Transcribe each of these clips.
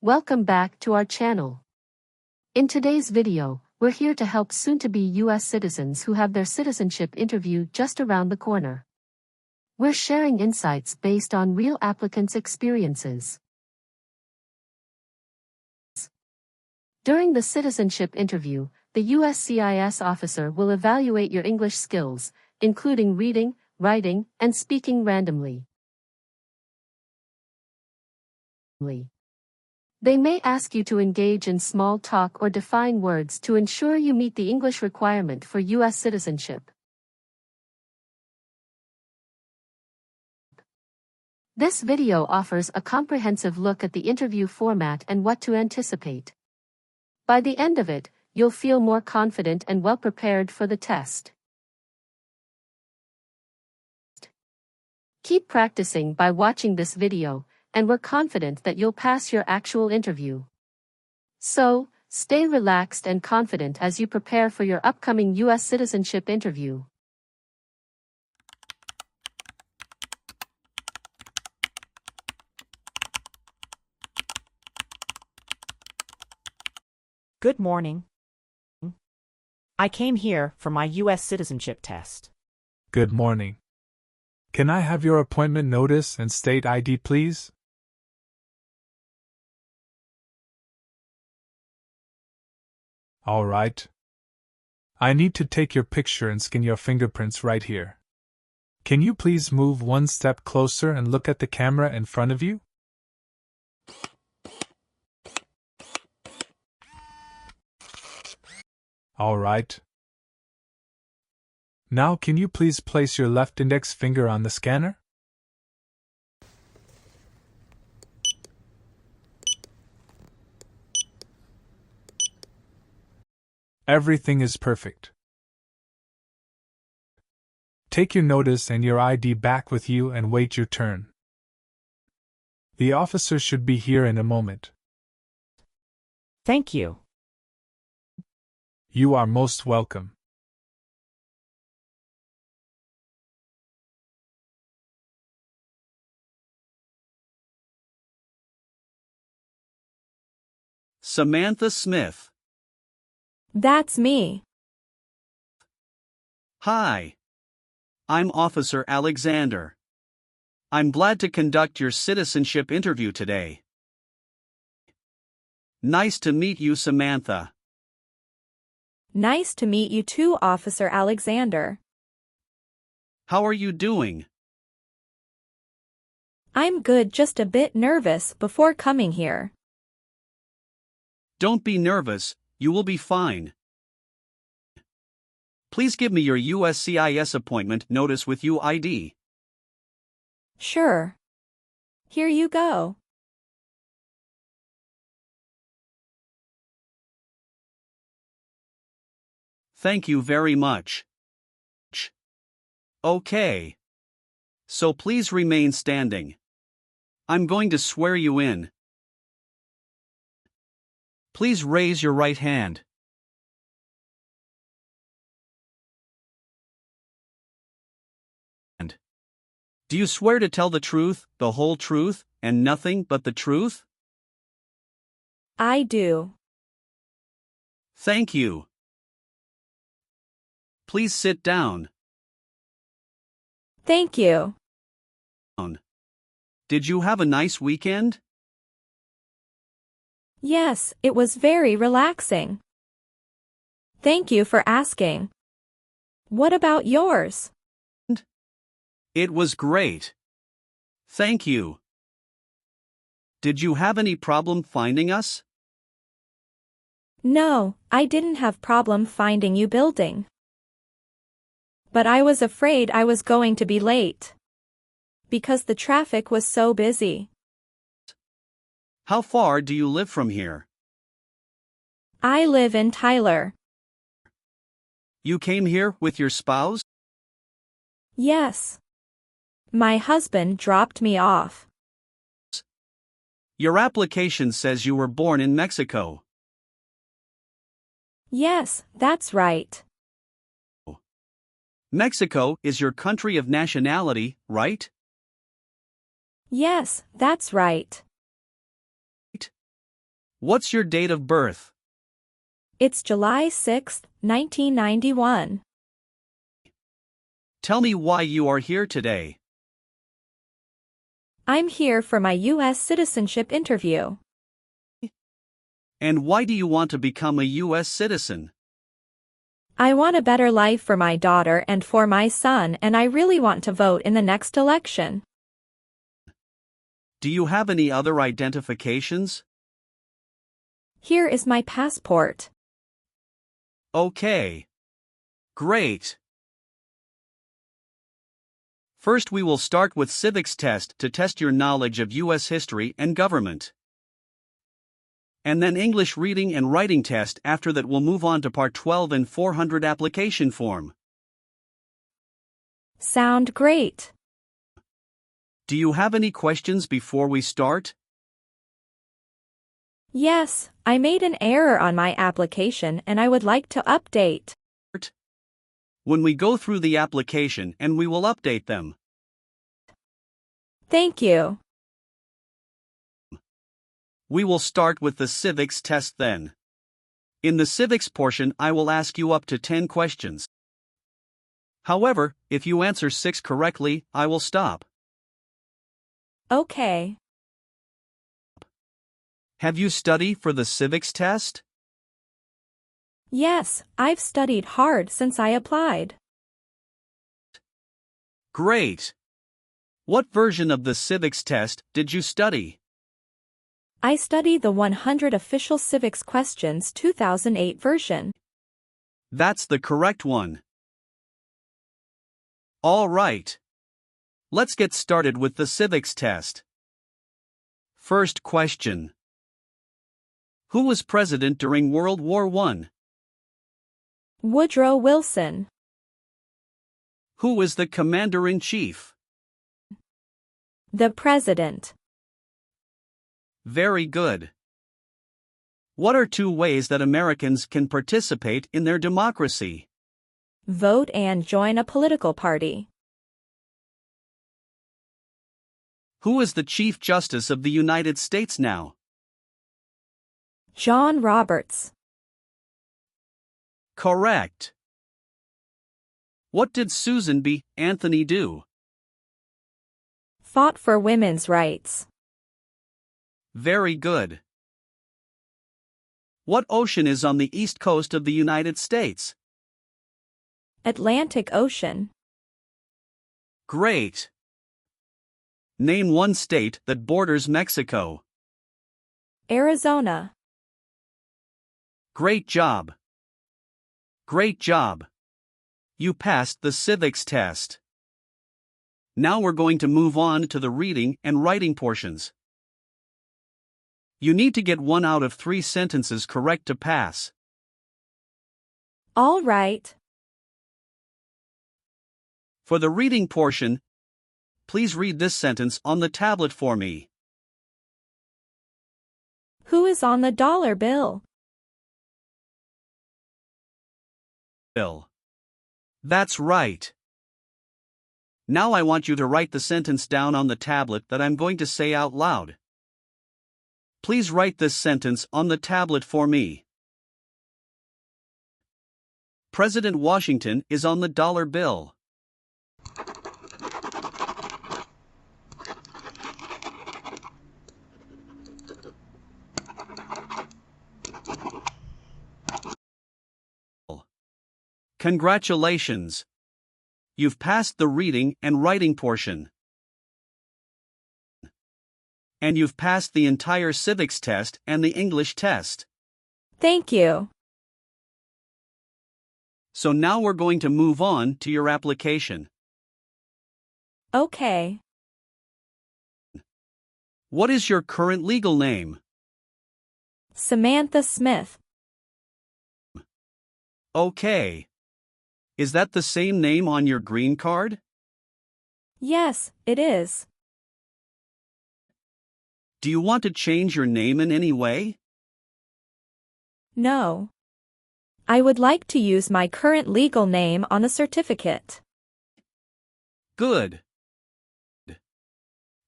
Welcome back to our channel. In today's video, we're here to help soon-to-be U.S. citizens who have their citizenship interview just around the corner. We're sharing insights based on real applicants' experiences. During the citizenship interview, the USCIS officer will evaluate your English skills, including reading, writing, and speaking randomly. They may ask you to engage in small talk or define words to ensure you meet the English requirement for U.S. citizenship. This video offers a comprehensive look at the interview format and what to anticipate. By the end of it, you'll feel more confident and well prepared for the test. Keep practicing by watching this video, and we're confident that you'll pass your actual interview. So, stay relaxed and confident as you prepare for your upcoming U.S. citizenship interview. Good morning. I came here for my U.S. citizenship test. Good morning. Can I have your appointment notice and state ID, please? All right. I need to take your picture and scan your fingerprints right here. Can you please move one step closer and look at the camera in front of you? All right. Now can you please place your left index finger on the scanner? Everything is perfect. Take your notice and your ID back with you and wait your turn. The officer should be here in a moment. Thank you. You are most welcome. Samantha Smith. That's me. Hi. I'm Officer Alexander. I'm glad to conduct your citizenship interview today. Nice to meet you, Samantha. Nice to meet you too, Officer Alexander. How are you doing? I'm good, just a bit nervous before coming here. Don't be nervous, you will be fine. Please give me your USCIS appointment notice with UID. Sure. Here you go. Thank you very much. Okay. So please remain standing. I'm going to swear you in. Please raise your right hand. Do you swear to tell the truth, the whole truth, and nothing but the truth? I do. Thank you. Please sit down. Thank you. Did you have a nice weekend? Yes, it was very relaxing. Thank you for asking. What about yours? It was great. Thank you. Did you have any problem finding us? No, I didn't have problem finding you building. But I was afraid I was going to be late. Because the traffic was so busy. How far do you live from here? I live in Tyler. You came here with your spouse? Yes. My husband dropped me off. Your application says you were born in Mexico. Yes, that's right. Mexico is your country of nationality, right? Yes, that's right. What's your date of birth? It's July 6, 1991. Tell me why you are here today. I'm here for my U.S. citizenship interview. And why do you want to become a U.S. citizen? I want a better life for my daughter and for my son, and I really want to vote in the next election. Do you have any other identifications? Here is my passport. Okay. Great. First, we will start with civics test to test your knowledge of U.S. history and government. And then English reading and writing test. After that, we'll move on to part 12 N-400 application form. Sound great. Do you have any questions before we start? Yes, I made an error on my application and I would like to update. When we go through the application and we will update them. Thank you. We will start with the civics test then. In the civics portion, I will ask you up to 10 questions. However, if you answer 6 correctly, I will stop. Okay. Have you studied for the civics test? Yes, I've studied hard since I applied. Great. What version of the civics test did you study? I studied the 100 Official Civics Questions 2008 version. That's the correct one. All right. Let's get started with the civics test. First question. Who was president during World War I? Woodrow Wilson. Who is the commander-in-chief? The President. Very good. What are 2 ways that Americans can participate in their democracy? Vote and join a political party. Who is the Chief Justice of the United States now? John Roberts. Correct. What did Susan B. Anthony do? Fought for women's rights. Very good. What ocean is on the east coast of the United States? Atlantic Ocean. Great. Name 1 state that borders Mexico. Arizona. Great job. Great job. You passed the civics test. Now we're going to move on to the reading and writing portions. You need to get 1 out of 3 sentences correct to pass. All right. For the reading portion, please read this sentence on the tablet for me. Who is on the dollar bill? Bill. That's right. Now I want you to write the sentence down on the tablet that I'm going to say out loud. Please write this sentence on the tablet for me. President Washington is on the dollar bill. Congratulations! You've passed the reading and writing portion. And you've passed the entire civics test and the English test. Thank you. So now we're going to move on to your application. Okay. What is your current legal name? Samantha Smith. Okay. Is that the same name on your green card? Yes, it is. Do you want to change your name in any way? No. I would like to use my current legal name on the certificate. Good.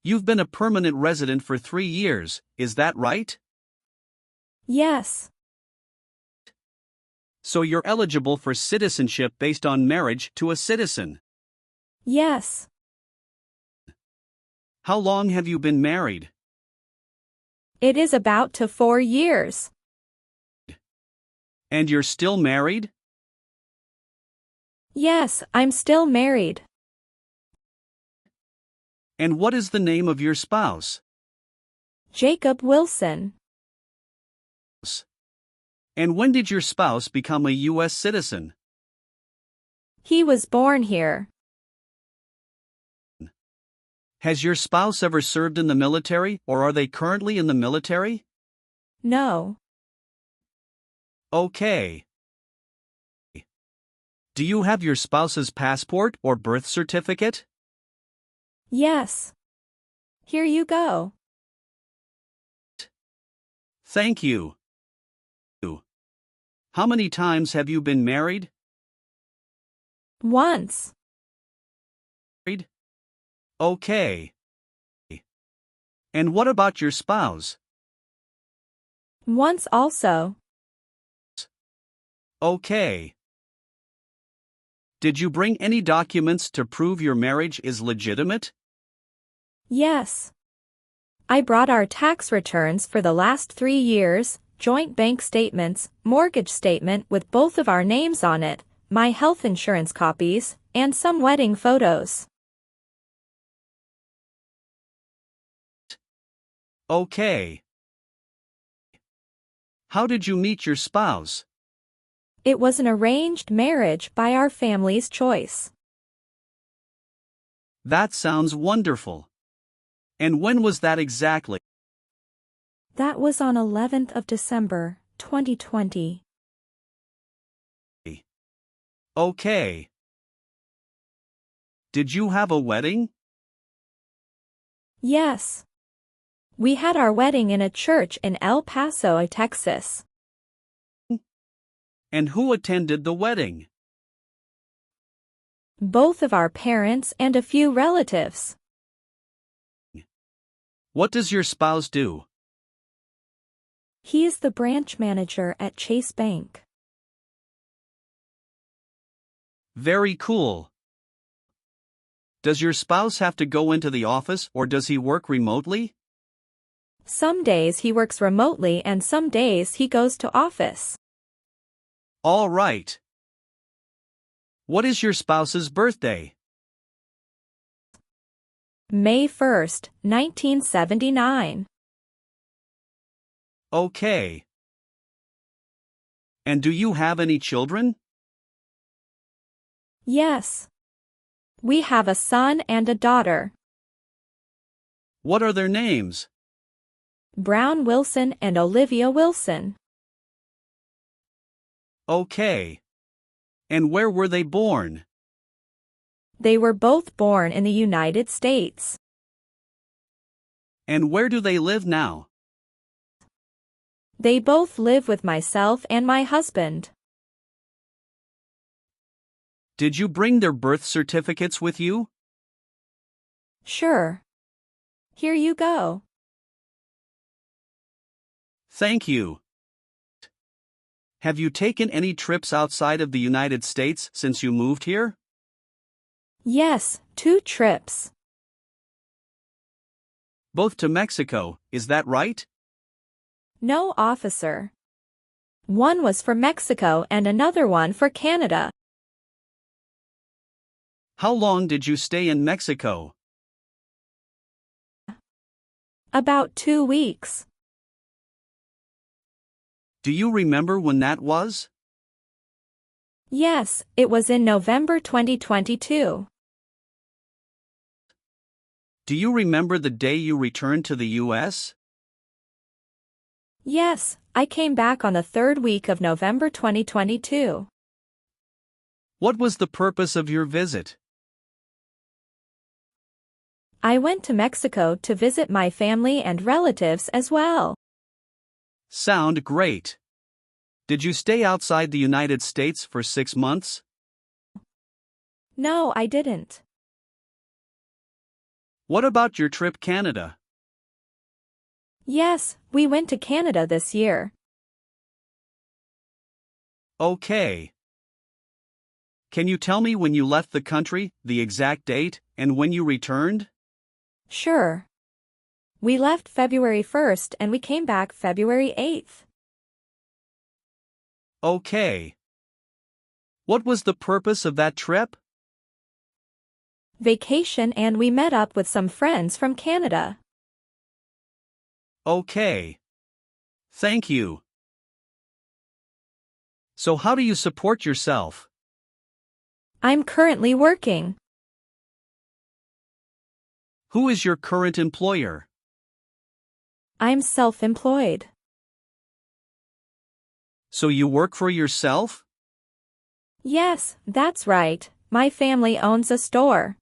You've been a permanent resident for 3 years, is that right? Yes. So you're eligible for citizenship based on marriage to a citizen. Yes. How long have you been married? It is about to 4 years. And you're still married? Yes, I'm still married. And what is the name of your spouse? Jacob Wilson. And when did your spouse become a U.S. citizen? He was born here. Has your spouse ever served in the military, or are they currently in the military? No. Okay. Do you have your spouse's passport or birth certificate? Yes. Here you go. Thank you. How many times have you been married? Once. Okay. And what about your spouse? Once also. Okay. Did you bring any documents to prove your marriage is legitimate? Yes. I brought our tax returns for the last 3 years, joint bank statements, mortgage statement with both of our names on it, my health insurance copies, and some wedding photos. Okay. How did you meet your spouse? It was an arranged marriage by our family's choice. That sounds wonderful. And when was that exactly? That was on 11th of December, 2020. Okay. Did you have a wedding? Yes. We had our wedding in a church in El Paso, Texas. And who attended the wedding? Both of our parents and a few relatives. What does your spouse do? He is the branch manager at Chase Bank. Very cool. Does your spouse have to go into the office or does he work remotely? Some days he works remotely and some days he goes to office. All right. What is your spouse's birthday? May 1st, 1979. Okay. And do you have any children? Yes. We have a son and a daughter. What are their names? Brown Wilson and Olivia Wilson. Okay. And where were they born? They were both born in the United States. And where do they live now? They both live with myself and my husband. Did you bring their birth certificates with you? Sure. Here you go. Thank you. Have you taken any trips outside of the United States since you moved here? Yes, 2 trips. Both to Mexico, is that right? No, officer. One was for Mexico and another one for Canada. How long did you stay in Mexico? About 2 weeks. Do you remember when that was? Yes, it was in November 2022. Do you remember the day you returned to the U.S.? Yes, I came back on the 3rd week of November 2022. What was the purpose of your visit? I went to Mexico to visit my family and relatives as well. Sound great. Did you stay outside the United States for 6 months? No, I didn't. What about your trip Canada? Yes, we went to Canada this year. Okay. Can you tell me when you left the country, the exact date, and when you returned? Sure. We left February 1st and we came back February 8th. Okay. What was the purpose of that trip? Vacation, and we met up with some friends from Canada. Okay. Thank you. So how do you support yourself? I'm currently working. Who is your current employer? I'm self-employed. So you work for yourself? Yes, that's right. My family owns a store.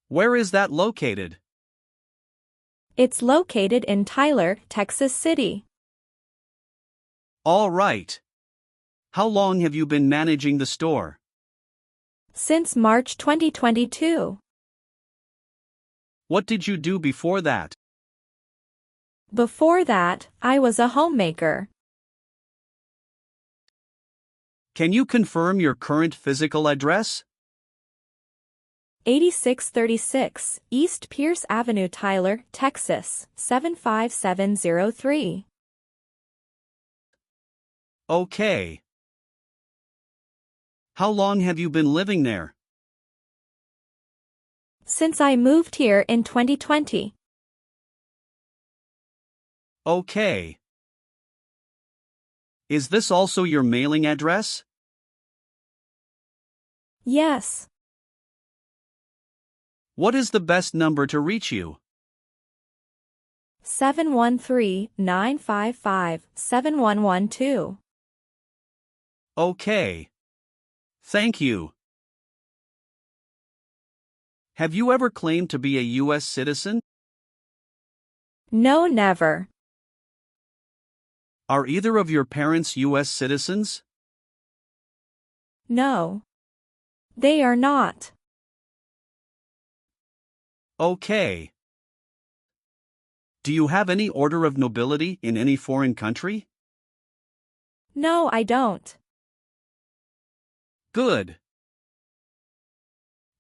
Where is that located? It's located in Tyler, Texas City. All right. How long have you been managing the store? Since March 2022. What did you do before that? Before that, I was a homemaker. Can you confirm your current physical address? 8636 East Pierce Avenue, Tyler, Texas, 75703. Okay. How long have you been living there? Since I moved here in 2020. Okay. Is this also your mailing address? Yes. What is the best number to reach you? 713-955-7112. Okay. Thank you. Have you ever claimed to be a U.S. citizen? No, never. Are either of your parents U.S. citizens? No. They are not. Okay. Do you have any order of nobility in any foreign country? No, I don't. Good.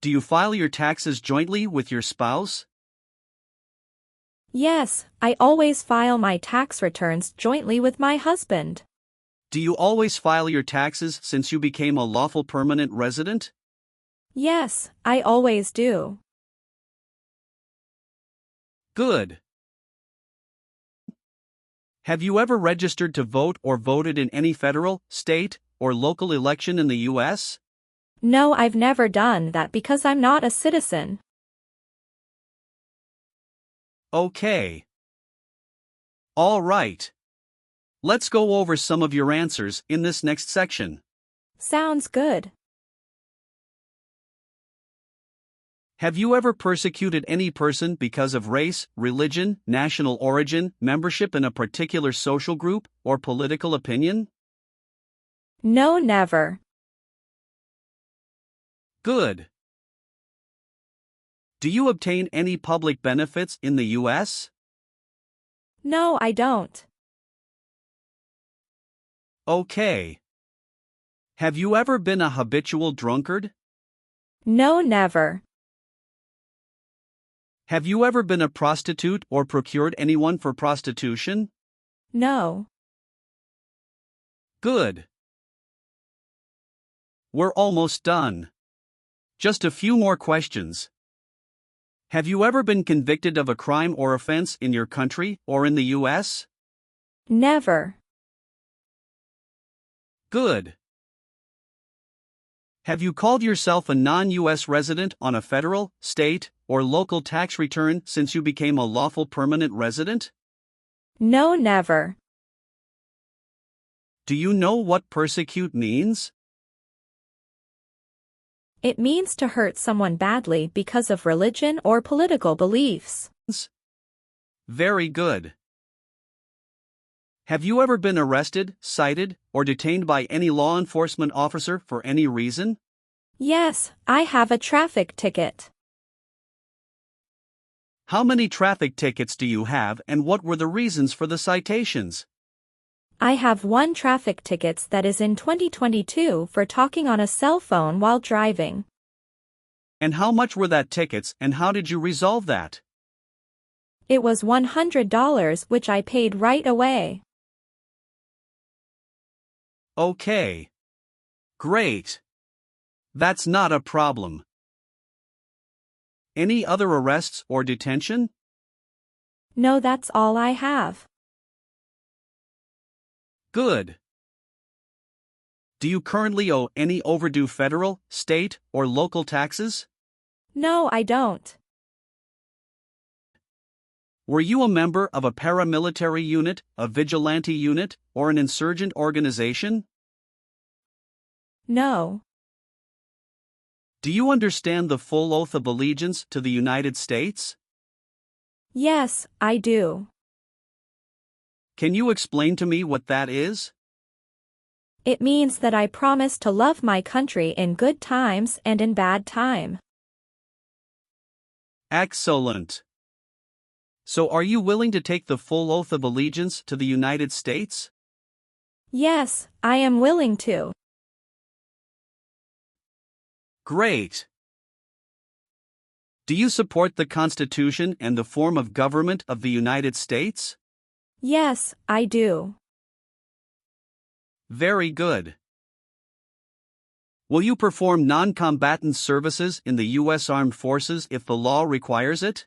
Do you file your taxes jointly with your spouse? Yes, I always file my tax returns jointly with my husband. Do you always file your taxes since you became a lawful permanent resident? Yes, I always do. Good. Have you ever registered to vote or voted in any federal, state, or local election in the U.S.? No, I've never done that because I'm not a citizen. Okay. All right. Let's go over some of your answers in this next section. Sounds good. Have you ever persecuted any person because of race, religion, national origin, membership in a particular social group, or political opinion? No, never. Good. Do you obtain any public benefits in the U.S.? No, I don't. Okay. Have you ever been a habitual drunkard? No, never. Have you ever been a prostitute or procured anyone for prostitution? No. Good. We're almost done. Just a few more questions. Have you ever been convicted of a crime or offense in your country or in the U.S.? Never. Good. Have you called yourself a non-U.S. resident on a federal, state, or local tax return since you became a lawful permanent resident? No, never. Do you know what persecute means? It means to hurt someone badly because of religion or political beliefs. Very good. Have you ever been arrested, cited, or detained by any law enforcement officer for any reason? Yes, I have a traffic ticket. How many traffic tickets do you have and what were the reasons for the citations? I have 1 traffic tickets that is in 2022 for talking on a cell phone while driving. And how much were that tickets and how did you resolve that? It was $100 which I paid right away. Okay. Great. That's not a problem. Any other arrests or detention? No, that's all I have. Good. Do you currently owe any overdue federal, state, or local taxes? No, I don't. Were you a member of a paramilitary unit, a vigilante unit, or an insurgent organization? No. Do you understand the full oath of allegiance to the United States? Yes, I do. Can you explain to me what that is? It means that I promise to love my country in good times and in bad time. Excellent. So are you willing to take the full oath of allegiance to the United States? Yes, I am willing to. Great. Do you support the Constitution and the form of government of the United States? Yes, I do. Very good. Will you perform non-combatant services in the U.S. Armed Forces if the law requires it?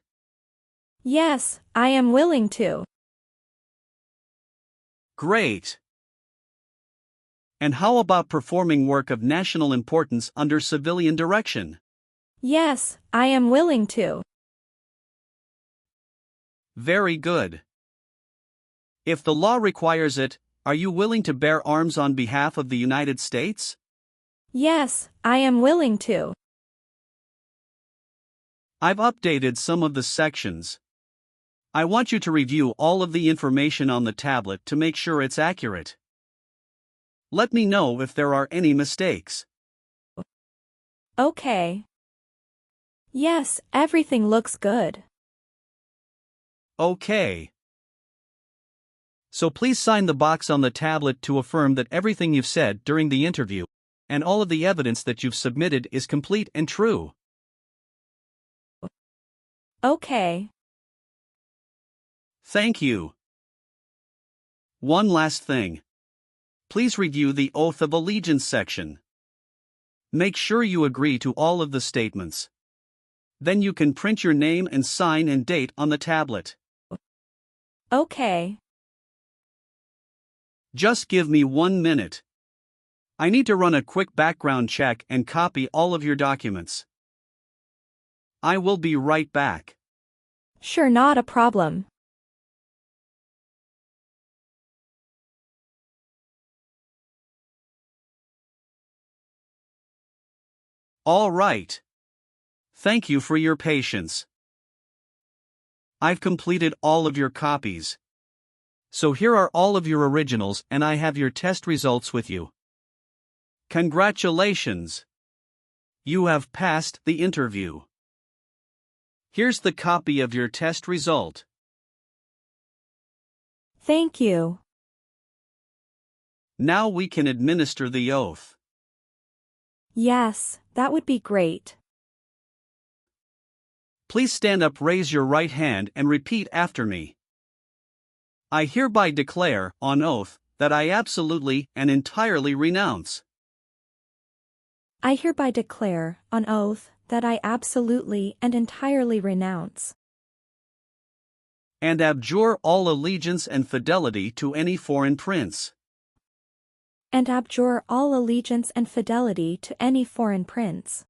Yes, I am willing to. Great. And how about performing work of national importance under civilian direction? Yes, I am willing to. Very good. If the law requires it, are you willing to bear arms on behalf of the United States? Yes, I am willing to. I've updated some of the sections. I want you to review all of the information on the tablet to make sure it's accurate. Let me know if there are any mistakes. Okay. Yes, everything looks good. Okay. So please sign the box on the tablet to affirm that everything you've said during the interview and all of the evidence that you've submitted is complete and true. Okay. Thank you. One last thing. Please review the Oath of Allegiance section. Make sure you agree to all of the statements. Then you can print your name and sign and date on the tablet. Okay. Just give me 1 minute. I need to run a quick background check and copy all of your documents. I will be right back. Sure, not a problem. All right. Thank you for your patience. I've completed all of your copies. So here are all of your originals and I have your test results with you. Congratulations! You have passed the interview. Here's the copy of your test result. Thank you. Now we can administer the oath. Yes, that would be great. Please stand up, raise your right hand and repeat after me. I hereby declare, on oath, that I absolutely and entirely renounce. I hereby declare, on oath, that I absolutely and entirely renounce and abjure all allegiance and fidelity to any foreign prince, and abjure all allegiance and fidelity to any foreign prince,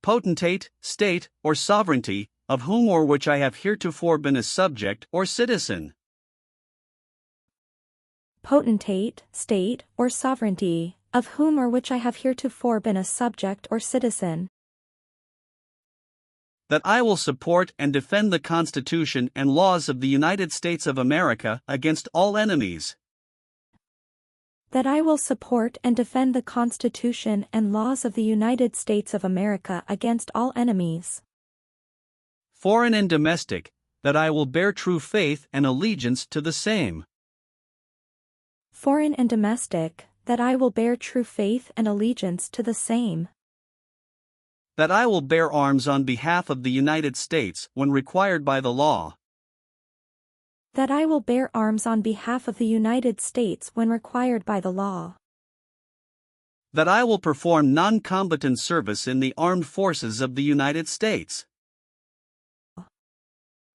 potentate, state, or sovereignty, of whom or which I have heretofore been a subject or citizen. Potentate, state, or sovereignty, of whom or which I have heretofore been a subject or citizen. That I will support and defend the Constitution and laws of the United States of America against all enemies. That I will support and defend the Constitution and laws of the United States of America against all enemies, foreign and domestic, that I will bear true faith and allegiance to the same. foreign and domestic, that I will bear true faith and allegiance to the same. That I will bear arms on behalf of the United States when required by the law. That I will bear arms on behalf of the United States when required by the law. That I will perform non-combatant service in the armed forces of the United States.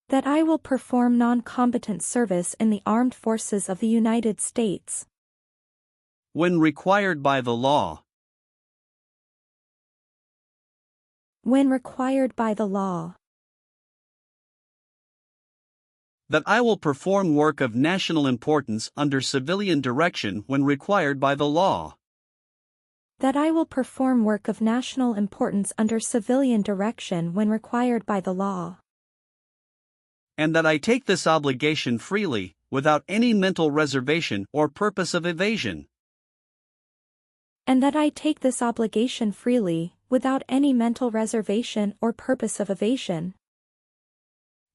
That I will perform non-combatant service in the armed forces of the United States. When required by the law. When required by the law. That I will perform work of national importance under civilian direction when required by the law. That I will perform work of national importance under civilian direction when required by the law. And that I take this obligation freely, without any mental reservation or purpose of evasion. And that I take this obligation freely, without any mental reservation or purpose of evasion.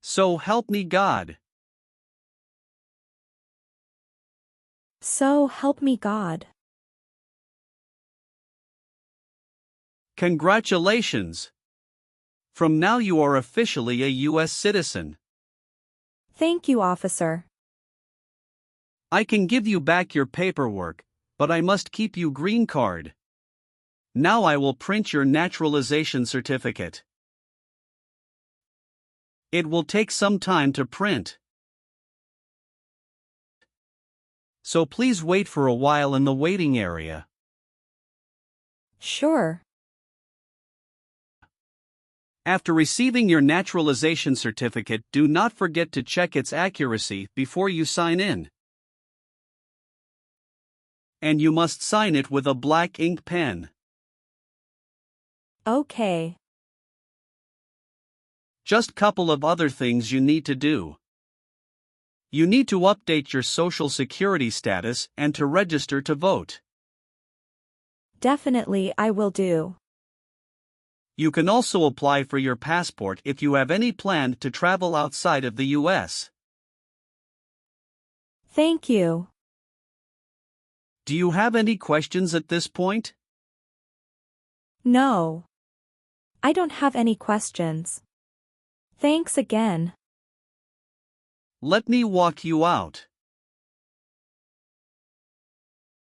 So help me God. So help me God. Congratulations! From now you are officially a U.S. citizen. Thank you, officer. I can give you back your paperwork, but I must keep you green card. Now I will print your naturalization certificate. It will take some time to print. So please wait for a while in the waiting area. Sure. After receiving your naturalization certificate, do not forget to check its accuracy before you sign in. And you must sign it with a black ink pen. Okay. Just couple of other things you need to do. You need to update your social security status and to register to vote. Definitely I will do. You can also apply for your passport if you have any plan to travel outside of the U.S. Thank you. Do you have any questions at this point? No. I don't have any questions. Thanks again. Let me walk you out.